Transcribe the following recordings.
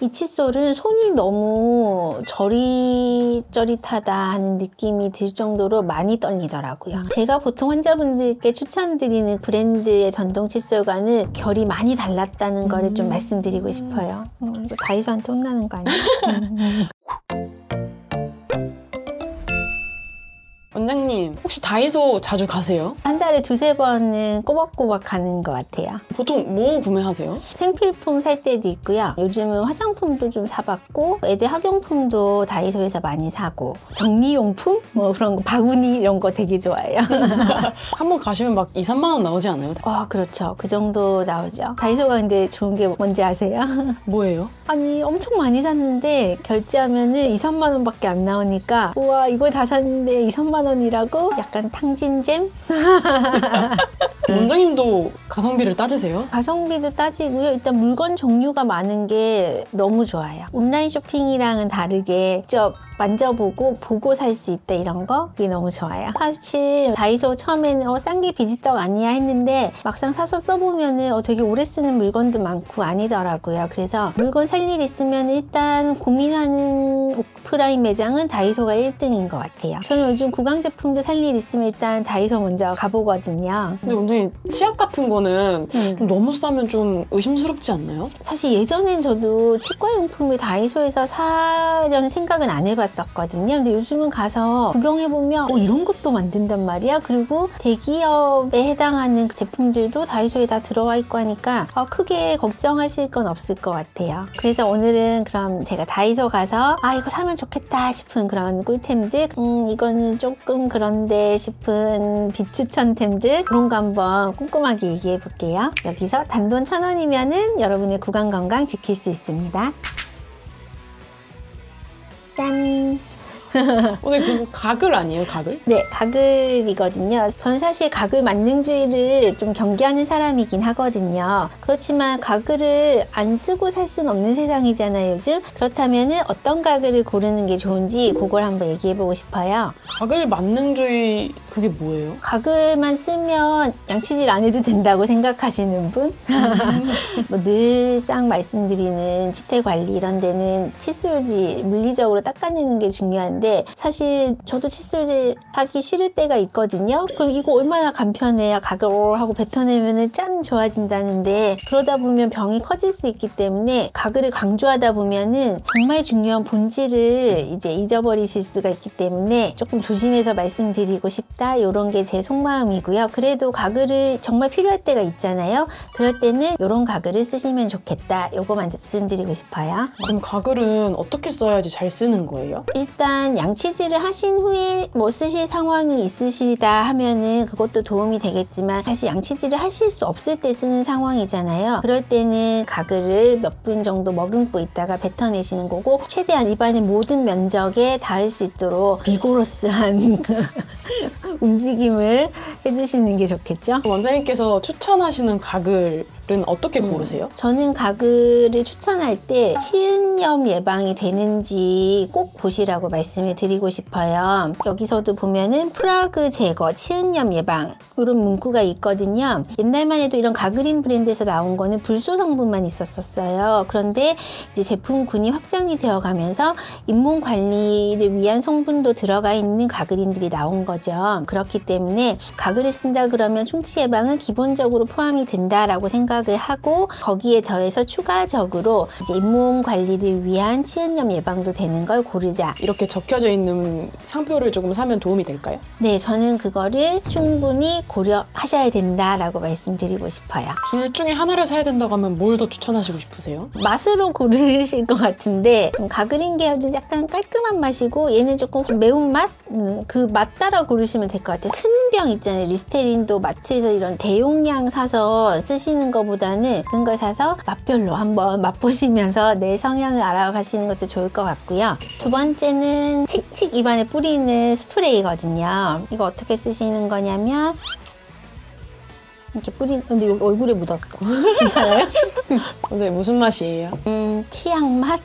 이 칫솔은 손이 너무 저릿저릿하다 하는 느낌이 들 정도로 많이 떨리더라고요. 제가 보통 환자분들께 추천드리는 브랜드의 전동 칫솔과는 결이 많이 달랐다는 거를 좀 말씀드리고 싶어요. 이거 다이소한테 혼나는 거 아니에요? 원장님, 혹시 다이소 자주 가세요? 한 달에 2~3번은 꼬박꼬박 가는 것 같아요. 보통 뭐 구매하세요? 생필품 살 때도 있고요. 요즘은 화장품도 좀 사봤고, 애들 학용품도 다이소에서 많이 사고, 정리용품? 뭐 그런 거, 바구니 이런 거 되게 좋아해요. 한번 가시면 막 2~3만 원 나오지 않아요? 그렇죠. 그 정도 나오죠. 다이소가 근데 좋은 게 뭔지 아세요? 뭐예요? 아니, 엄청 많이 샀는데 결제하면은 2~3만 원밖에 안 나오니까, 우와, 이걸 다 샀는데 2~3만 원이라고? 약간 탕진잼? 원장님도 가성비를 따지세요? 가성비도 따지고요. 일단 물건 종류가 많은 게 너무 좋아요. 온라인 쇼핑이랑은 다르게 직접 만져보고 보고 살 수 있다 이런 거? 그게 너무 좋아요. 사실 다이소 처음에는 싼 게 비지떡 아니야 했는데 막상 사서 써보면은 되게 오래 쓰는 물건도 많고 아니더라고요. 그래서 물건 살 일 있으면 일단 고민하는 오프라인 매장은 다이소가 1등인 것 같아요. 저는 요즘 구강 제품도 살 일 있으면 일단 다이소 먼저 가보거든요. 근데 원장님, 치약 같은 거는 너무 싸면 좀 의심스럽지 않나요? 사실 예전엔 저도 치과용품을 다이소에서 사려는 생각은 안 해봤었거든요. 근데 요즘은 가서 구경해보면 이런 것도 만든단 말이야. 그리고 대기업에 해당하는 제품들도 다이소에 다 들어와 있고 하니까 크게 걱정하실 건 없을 것 같아요. 그래서 오늘은 그럼 제가 다이소 가서 이거 사면 좋겠다 싶은 그런 꿀템들, 이거는 조금 그런데 싶은 비추천템들, 그런 거 한번 꼼꼼하게 얘기해 볼게요. 여기서 단돈 1,000원이면은 여러분의 구강 건강 지킬 수 있습니다. 짠! 오늘 그거 가글 아니에요? 가글? 네, 가글이거든요. 저는 사실 가글 만능주의를 좀 경계하는 사람이긴 하거든요. 그렇지만 가글을 안 쓰고 살 수는 없는 세상이잖아요, 요즘. 그렇다면 어떤 가글을 고르는 게 좋은지 그걸 한번 얘기해보고 싶어요. 가글 만능주의 그게 뭐예요? 가글만 쓰면 양치질 안 해도 된다고 생각하시는 분? 뭐 늘상 말씀드리는 치태 관리 이런 데는 칫솔질 물리적으로 닦아내는 게 중요한데 사실 저도 칫솔질 하기 싫을 때가 있거든요. 그럼 이거 얼마나 간편해요. 가글 하고 뱉어내면 짠 좋아진다는데 그러다 보면 병이 커질 수 있기 때문에 가글을 강조하다 보면은 정말 중요한 본질을 이제 잊어버리실 수가 있기 때문에 조금 조심해서 말씀드리고 싶다. 이런 게 제 속마음이고요. 그래도 가글을 정말 필요할 때가 있잖아요. 그럴 때는 이런 가글을 쓰시면 좋겠다. 요거 말씀드리고 싶어요. 그럼 가글은 어떻게 써야지 잘 쓰는 거예요? 일단 양치질을 하신 후에 뭐 쓰실 상황이 있으시다 하면은 그것도 도움이 되겠지만 사실 양치질을 하실 수 없을 때 쓰는 상황이잖아요. 그럴 때는 가글을 몇 분 정도 머금고 있다가 뱉어내시는 거고 최대한 입안의 모든 면적에 닿을 수 있도록 비고러스한 움직임을 해주시는 게 좋겠죠. 원장님께서 추천하시는 가글은 어떻게 고르세요? 저는 가글을 추천할 때 치은염 예방이 되는지 꼭 보시라고 말씀을 드리고 싶어요. 여기서도 보면은 프라그 제거, 치은염 예방 이런 문구가 있거든요. 옛날만 해도 이런 가글인 브랜드에서 나온 거는 불소 성분만 있었어요. 그런데 이제 제품군이 확장이 되어 가면서 잇몸 관리를 위한 성분도 들어가 있는 가글인들이 나온 거죠. 그렇기 때문에 가글을 쓴다 그러면 충치 예방은 기본적으로 포함이 된다라고 생각을 하고 거기에 더해서 추가적으로 이제 잇몸 관리를 위한 치은염 예방도 되는 걸 고르자. 이렇게 적혀져 있는 상표를 조금 사면 도움이 될까요? 네, 저는 그거를 충분히 고려하셔야 된다라고 말씀드리고 싶어요. 둘 중에 하나를 사야 된다고 하면 뭘 더 추천하시고 싶으세요? 맛으로 고르실 것 같은데 좀 가글인 계열은 약간 깔끔한 맛이고 얘는 조금 매운맛? 그 맛 따라 고르시면 될 것 같아요. 큰 병 있잖아요. 리스테린도 마트에서 이런 대용량 사서 쓰시는 것보다는 큰 걸 사서 맛별로 한번 맛보시면서 내 성향을 알아가시는 것도 좋을 것 같고요. 두 번째는 칙칙 입안에 뿌리는 스프레이거든요. 이거 어떻게 쓰시는 거냐면 이렇게 근데 여기 얼굴에 묻었어. 괜찮아요? 근데 무슨 맛이에요? 치약 맛?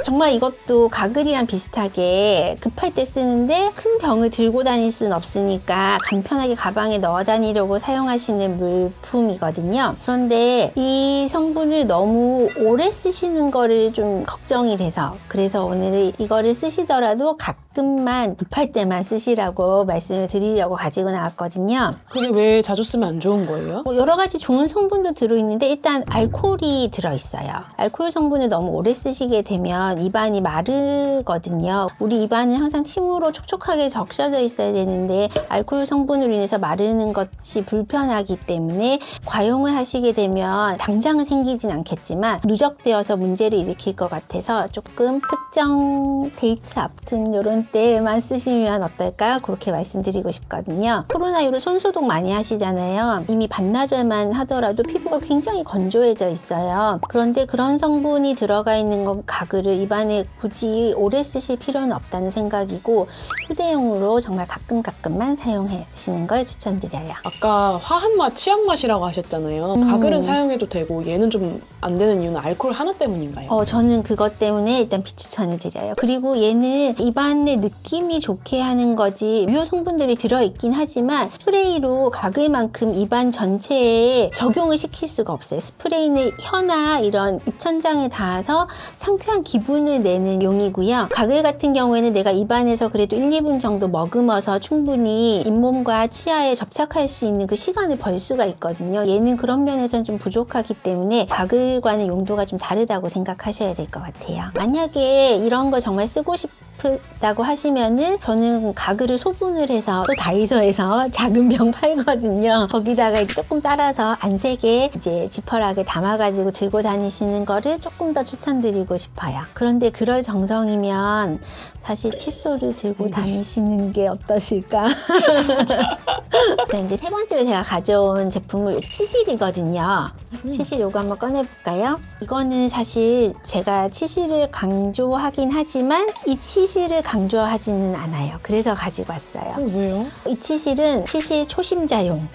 정말 이것도 가글이랑 비슷하게 급할 때 쓰는데 큰 병을 들고 다닐 수는 없으니까 간편하게 가방에 넣어 다니려고 사용하시는 물품이거든요. 그런데 이 성분을 너무 오래 쓰시는 거를 좀 걱정이 돼서, 그래서 오늘 이거를 쓰시더라도 가끔만 급할 때만 쓰시라고 말씀을 드리려고 가지고 나왔거든요. 그게 왜 자주 쓰면 안 좋은 거예요? 여러 가지 좋은 성분도 들어있는데 일단 알코올이 들어있어요. 알코올 성분을 너무 오래 쓰시게 되면 입안이 마르거든요. 우리 입안은 항상 침으로 촉촉하게 적셔져 있어야 되는데 알코올 성분으로 인해서 마르는 것이 불편하기 때문에 과용을 하시게 되면 당장은 생기진 않겠지만 누적되어서 문제를 일으킬 것 같아서 조금 특정 데이트 앞둔 이런 때만 쓰시면 어떨까, 그렇게 말씀드리고 싶거든요. 코로나 이후로 손소독 많이 하시잖아요. 이미 반나절만 하더라도 피부가 굉장히 건조해져 있어요. 그런데 그런 성분이 들어가 있는 가글을 입안에 굳이 오래 쓰실 필요는 없다는 생각이고, 휴대용으로 정말 가끔만 사용하시는 걸 추천드려요. 아까 화한 맛, 치약 맛이라고 하셨잖아요. 가글은 사용해도 되고 얘는 좀 안 되는 이유는 알코올 하나 때문인가요? 저는 그것 때문에 일단 비추천을 드려요. 그리고 얘는 입안의 느낌이 좋게 하는 거지 유효 성분들이 들어있긴 하지만 스프레이로 가글만큼 입안 전체에 적용을 시킬 수가 없어요. 스프레이는 혀나 이런 입천장에 닿아서 상쾌한 기분을 내는 용이고요. 가글 같은 경우에는 내가 입안에서 그래도 1, 2분 정도 머금어서 충분히 잇몸과 치아에 접착할 수 있는 그 시간을 벌 수가 있거든요. 얘는 그런 면에서는 좀 부족하기 때문에 가글과는 용도가 좀 다르다고 생각하셔야 될 것 같아요. 만약에 이런 거 정말 쓰고 싶다고 하시면은 저는 가글을 소분을 해서 또 다이소에서 작은 병 팔거든요. 거기다가 이제 조금 따라서 안 세게 이제 지퍼락에 담아가지고 들고 다니시는 거를 조금 더 추천드리고 싶어요. 그런데 그럴 정성이면 사실 칫솔을 들고 다니시는 게 어떠실까? 이제 세 번째로 제가 가져온 제품은 치실이거든요. 치실 요거 한번 꺼내볼까요? 이거는 사실 제가 치실을 강조하긴 하지만 이 치실을 강조하지는 않아요. 그래서 가지고 왔어요. 왜요? 이 치실은 치실 초심자용.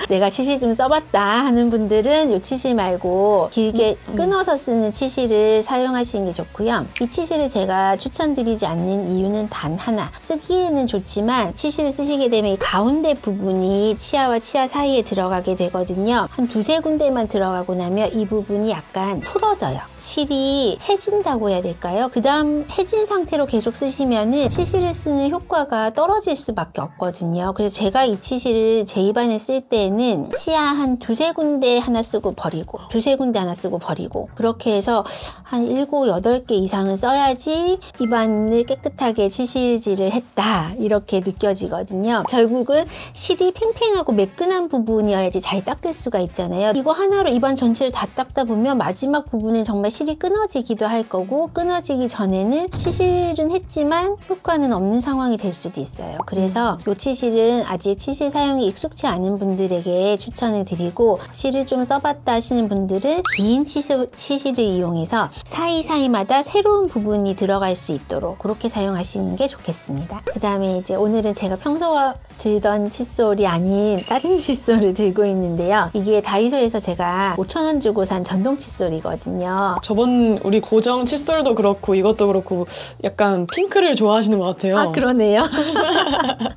내가 치실 좀 써봤다 하는 분들은 이 치실 말고 길게 끊어서 쓰는 치실을 사용하시는 게 좋고요. 이 치실을 제가 추천드리지 않는 이유는 단 하나. 쓰기에는 좋지만 치실을 쓰시게 되면 이 가운데 부분이 치아와 치아 사이에 들어가게 되거든요. 한 두세 군데만 들어가고 나면 이 부분이 약간 풀어져요. 실이 해진다고 해야 될까요? 그 다음 해진 상태로 계속 쓰시면은 치실을 쓰는 효과가 떨어질 수밖에 없거든요. 그래서 제가 이 치실을 제 입안에 쓸 때는 치아 한 두세 군데 하나 쓰고 버리고 두세 군데 하나 쓰고 버리고 그렇게 해서 한 7, 8개 이상은 써야지 입안을 깨끗하게 치실질을 했다 이렇게 느껴지거든요. 결국은 실이 팽팽하고 매끈한 부분이어야지 잘 닦을 수가 있잖아요. 이거 하나로 입안 전체를 다 닦다 보면 마지막 부분은 정말 실이 끊어지기도 할 거고 끊어지기 전에는 치실은 했지만 효과는 없는 상황이 될 수도 있어요. 그래서 이 치실은 아직 치실 사용이 익숙치 않은 분들에게 추천을 드리고 실을 좀 써봤다 하시는 분들은 긴 치실을 이용해서 사이사이마다 새로운 부분이 들어갈 수 있도록 그렇게 사용하시는 게 좋겠습니다. 그 다음에 이제 오늘은 제가 평소와 들던 칫솔이 아닌 다른 칫솔을 들고 있는데요. 이게 다이소에서 제가 5,000원 주고 산 전동 칫솔이거든요. 저번 우리 고정 칫솔도 그렇고 이것도 그렇고 약간 핑크를 좋아하시는 것 같아요. 아, 그러네요.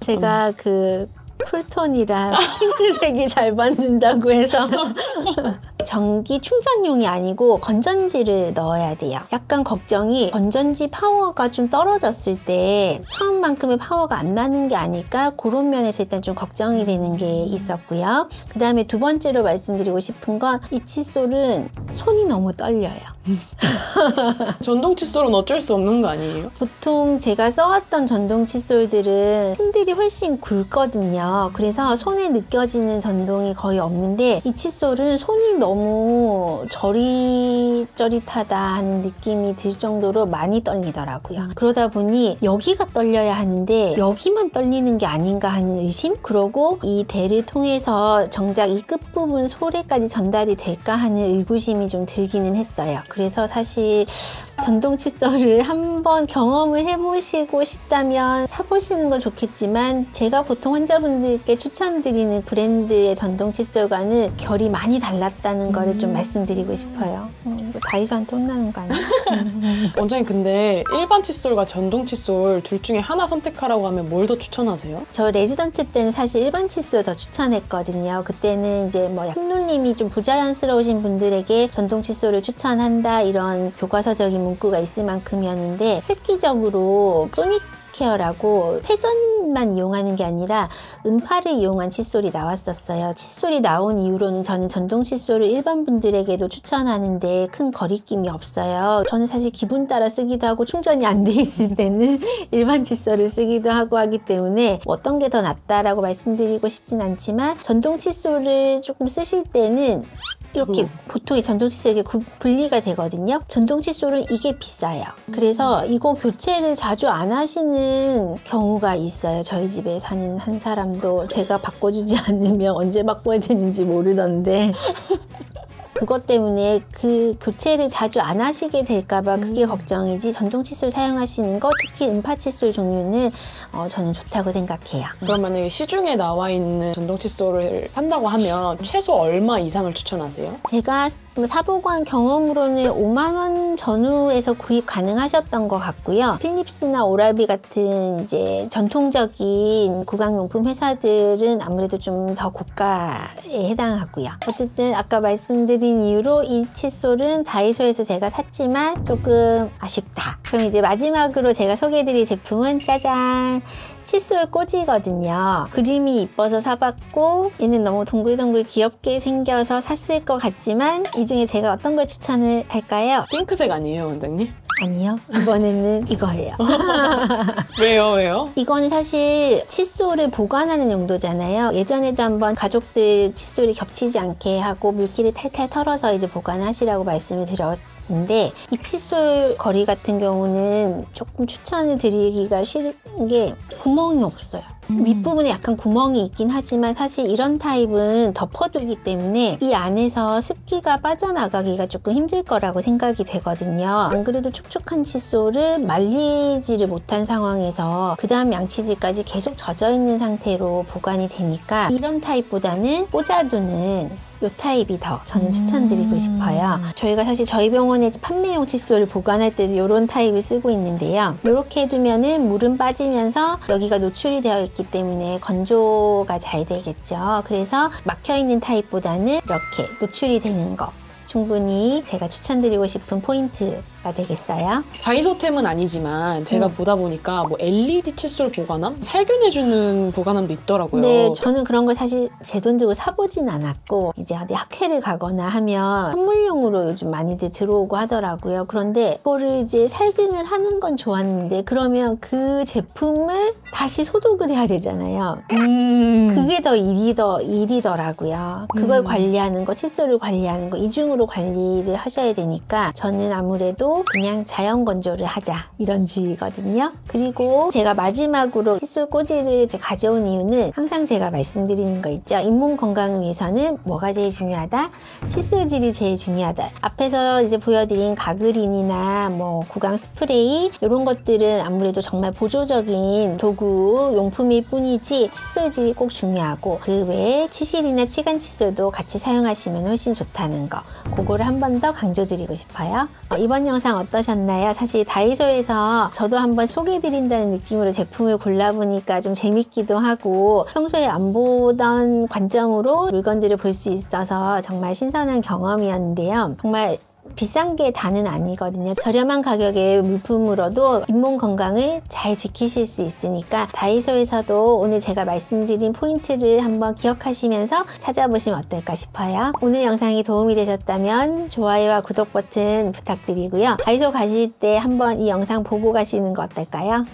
제가 그 쿨톤이라 핑크색이 잘 받는다고 해서 전기 충전용이 아니고 건전지를 넣어야 돼요. 약간 걱정이 건전지 파워가 좀 떨어졌을 때 처음만큼의 파워가 안 나는 게 아닐까 그런 면에서 일단 좀 걱정이 되는 게 있었고요. 그 다음에 두 번째로 말씀드리고 싶은 건 이 칫솔은 손이 너무 떨려요. 전동 칫솔은 어쩔 수 없는 거 아니에요? 보통 제가 써왔던 전동 칫솔들은 힘들이 훨씬 굵거든요. 그래서 손에 느껴지는 전동이 거의 없는데 이 칫솔은 손이 너무 저릿저릿하다 하는 느낌이 들 정도로 많이 떨리더라고요. 그러다 보니 여기가 떨려야 하는데 여기만 떨리는 게 아닌가 하는 의심? 그러고 이 대를 통해서 정작 이 끝부분 소래까지 전달이 될까 하는 의구심이 좀 들기는 했어요. 그래서 사실 전동 칫솔을 한번 경험을 해보시고 싶다면 사보시는 건 좋겠지만 제가 보통 환자분들께 추천드리는 브랜드의 전동 칫솔과는 결이 많이 달랐다는 거를 좀 말씀드리고 싶어요. 이거 다이소한테 혼나는 거 아니에요? 원장님 근데 일반 칫솔과 전동 칫솔 둘 중에 하나 선택하라고 하면 뭘 더 추천하세요? 저 레지던트 때는 사실 일반 칫솔 더 추천했거든요. 그때는 이제 뭐 흉노님이 좀 부자연스러우신 분들에게 전동 칫솔을 추천한다 이런 교과서적인 문구가 있을 만큼이었는데 획기적으로 소닉케어라고 회전만 이용하는 게 아니라 음파를 이용한 칫솔이 나왔었어요. 칫솔이 나온 이후로는 저는 전동 칫솔을 일반 분들에게도 추천하는데 큰 거리낌이 없어요. 저는 사실 기분 따라 쓰기도 하고 충전이 안 돼 있을 때는 일반 칫솔을 쓰기도 하고 하기 때문에 어떤 게 더 낫다라고 말씀드리고 싶진 않지만 전동 칫솔을 조금 쓰실 때는 이렇게 보통 이 전동 칫솔이 이렇게 분리가 되거든요. 전동 칫솔은 이게 비싸요. 그래서 이거 교체를 자주 안 하시는 경우가 있어요. 저희 집에 사는 한 사람도 제가 바꿔주지 않으면 언제 바꿔야 되는지 모르던데 그것 때문에 그 교체를 자주 안 하시게 될까봐 그게 걱정이지 전동 칫솔 사용하시는 거 특히 음파 칫솔 종류는 저는 좋다고 생각해요. 그럼 만약에 시중에 나와 있는 전동 칫솔을 산다고 하면 최소 얼마 이상을 추천하세요? 제가 사보고 한 경험으로는 5만 원 전후에서 구입 가능하셨던 것 같고요. 필립스나 오라비 같은 이제 전통적인 구강용품 회사들은 아무래도 좀 더 고가에 해당하고요. 어쨌든 아까 말씀드린 이유로 이 칫솔은 다이소에서 제가 샀지만 조금 아쉽다. 그럼 이제 마지막으로 제가 소개해드릴 제품은 짜잔! 칫솔 꽂이거든요. 그림이 이뻐서 사봤고 얘는 너무 동글동글 귀엽게 생겨서 샀을 것 같지만 이 중에 제가 어떤 걸 추천을 할까요? 핑크색 아니에요, 원장님? 아니요. 이번에는 이거예요. 왜요? 이거는 사실 칫솔을 보관하는 용도잖아요. 예전에도 한번 가족들 칫솔이 겹치지 않게 하고 물기를 탈탈 털어서 이제 보관하시라고 말씀을 드렸는데 이 칫솔 거리 같은 경우는 조금 추천을 드리기가 싫은 게 구멍이 없어요. 윗부분에 약간 구멍이 있긴 하지만 사실 이런 타입은 덮어두기 때문에 이 안에서 습기가 빠져나가기가 조금 힘들 거라고 생각이 되거든요. 안 그래도 촉촉한 칫솔을 말리지를 못한 상황에서 그 다음 양치질까지 계속 젖어있는 상태로 보관이 되니까 이런 타입보다는 꽂아두는 이 타입이 더 저는 추천드리고 싶어요. 저희가 사실 저희 병원에 판매용 칫솔을 보관할 때도 이런 타입을 쓰고 있는데요. 이렇게 해두면은 물은 빠지면서 여기가 노출이 되어 있기 때문에 건조가 잘 되겠죠. 그래서 막혀있는 타입보다는 이렇게 노출이 되는 거 충분히 제가 추천드리고 싶은 포인트가 되겠어요. 다이소템은 아니지만 제가 보다 보니까 뭐 LED 칫솔 보관함? 살균해주는 보관함도 있더라고요. 네, 저는 그런 걸 사실 제 돈 주고 사보진 않았고 이제 어디 학회를 가거나 하면 선물용으로 요즘 많이들 들어오고 하더라고요. 그런데 그거를 이제 살균을 하는 건 좋았는데 그러면 그 제품을 다시 소독을 해야 되잖아요. 그게 더 일이더라고요. 그걸 관리하는 거, 칫솔을 관리하는 거 이중으로 관리를 하셔야 되니까 저는 아무래도 그냥 자연 건조를 하자 이런 주의거든요. 그리고 제가 마지막으로 칫솔 꽂이를 가져온 이유는 항상 제가 말씀드리는 거 있죠. 잇몸 건강을 위해서는 뭐가 제일 중요하다? 칫솔질이 제일 중요하다. 앞에서 이제 보여드린 가그린이나 뭐 구강 스프레이 이런 것들은 아무래도 정말 보조적인 도구 용품일 뿐이지 칫솔질이 꼭 중요하고 그 외에 치실이나 치간 칫솔도 같이 사용하시면 훨씬 좋다는 거 그거를 한 번 더 강조드리고 싶어요. 이번 영상 어떠셨나요? 사실 다이소에서 저도 한번 소개해드린다는 느낌으로 제품을 골라보니까 좀 재밌기도 하고 평소에 안 보던 관점으로 물건들을 볼 수 있어서 정말 신선한 경험이었는데요. 정말 비싼 게 다는 아니거든요. 저렴한 가격의 물품으로도 잇몸 건강을 잘 지키실 수 있으니까 다이소에서도 오늘 제가 말씀드린 포인트를 한번 기억하시면서 찾아보시면 어떨까 싶어요. 오늘 영상이 도움이 되셨다면 좋아요와 구독 버튼 부탁드리고요. 다이소 가실 때 한번 이 영상 보고 가시는 거 어떨까요?